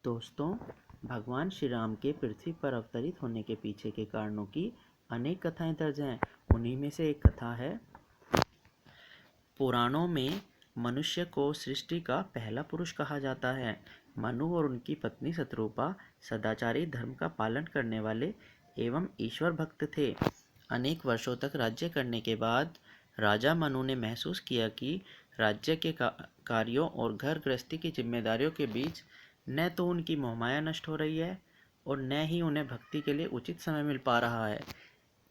दोस्तों, भगवान श्री राम के पृथ्वी पर अवतरित होने के पीछे के कारणों की अनेक कथाएं दर्ज हैं। उन्हीं में से एक कथा है। पुराणों में मनुष्य को सृष्टि का पहला पुरुष कहा जाता है। मनु और उनकी पत्नी शत्रुपा सदाचारी धर्म का पालन करने वाले एवं ईश्वर भक्त थे। अनेक वर्षों तक राज्य करने के बाद राजा मनु ने महसूस किया कि राज्य के कार्यों और घर गृहस्थी की जिम्मेदारियों के बीच न तो उनकी मोहमाया नष्ट हो रही है और न ही उन्हें भक्ति के लिए उचित समय मिल पा रहा है।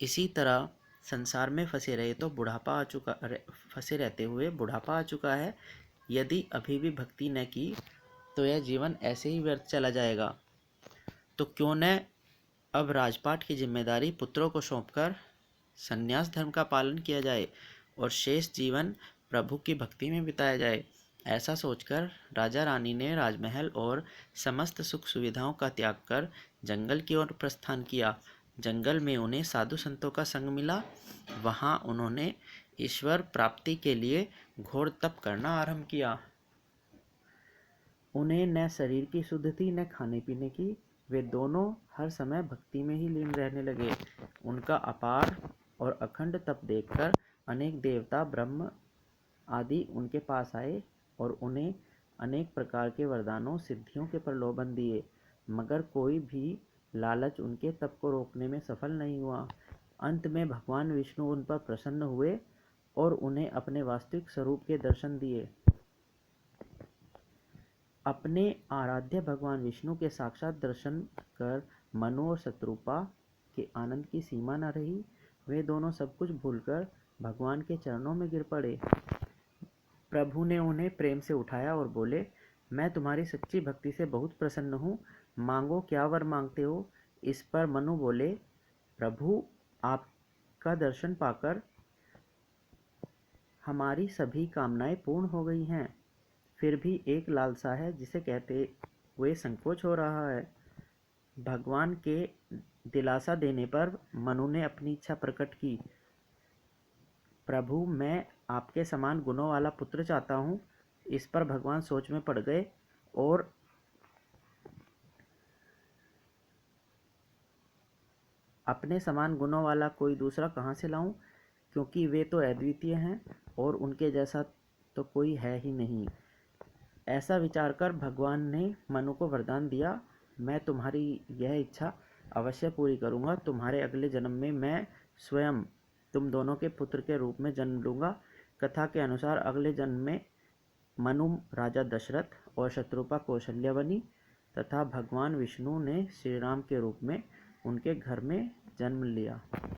इसी तरह संसार में फंसे रहते हुए बुढ़ापा आ चुका है। यदि अभी भी भक्ति न की तो यह जीवन ऐसे ही व्यर्थ चला जाएगा। तो क्यों न अब राजपाट की जिम्मेदारी पुत्रों को सौंपकर संन्यास धर्म का पालन किया जाए और शेष जीवन प्रभु की भक्ति में बिताया जाए। ऐसा सोचकर राजा रानी ने राजमहल और समस्त सुख सुविधाओं का त्याग कर जंगल की ओर प्रस्थान किया। जंगल में उन्हें साधु संतों का संग मिला। वहां उन्होंने ईश्वर प्राप्ति के लिए घोर तप करना आरंभ किया। उन्हें न शरीर की शुद्ध थी न खाने पीने की। वे दोनों हर समय भक्ति में ही लीन रहने लगे। उनका अपार और अखंड तप देखकर अनेक देवता ब्रह्म आदि उनके पास आए और उन्हें अनेक प्रकार के वरदानों सिद्धियों के प्रलोभन दिए, मगर कोई भी लालच उनके तप को रोकने में सफल नहीं हुआ। अंत में भगवान विष्णु उन पर प्रसन्न हुए और उन्हें अपने वास्तविक स्वरूप के दर्शन दिए। अपने आराध्य भगवान विष्णु के साक्षात दर्शन कर मनु और शत्रुपा के आनंद की सीमा न रही। वे दोनों सब कुछ भूलकर भगवान के चरणों में गिर पड़े। प्रभु ने उन्हें प्रेम से उठाया और बोले, मैं तुम्हारी सच्ची भक्ति से बहुत प्रसन्न हूँ। मांगो, क्या वर मांगते हो। इस पर मनु बोले, प्रभु, आपका दर्शन पाकर हमारी सभी कामनाएं पूर्ण हो गई हैं। फिर भी एक लालसा है जिसे कहते हुए संकोच हो रहा है। भगवान के दिलासा देने पर मनु ने अपनी इच्छा प्रकट की। प्रभु, मैं आपके समान गुणों वाला पुत्र चाहता हूँ। इस पर भगवान सोच में पड़ गए और अपने समान गुणों वाला कोई दूसरा कहाँ से लाऊं, क्योंकि वे तो अद्वितीय हैं और उनके जैसा तो कोई है ही नहीं। ऐसा विचार कर भगवान ने मनु को वरदान दिया, मैं तुम्हारी यह इच्छा अवश्य पूरी करूँगा। तुम्हारे अगले जन्म में मैं स्वयं तुम दोनों के पुत्र के रूप में जन्म लूँगा। कथा के अनुसार अगले जन्म में मनु राजा दशरथ और शत्रुपा कौशल्या बनी तथा भगवान विष्णु ने श्री राम के रूप में उनके घर में जन्म लिया।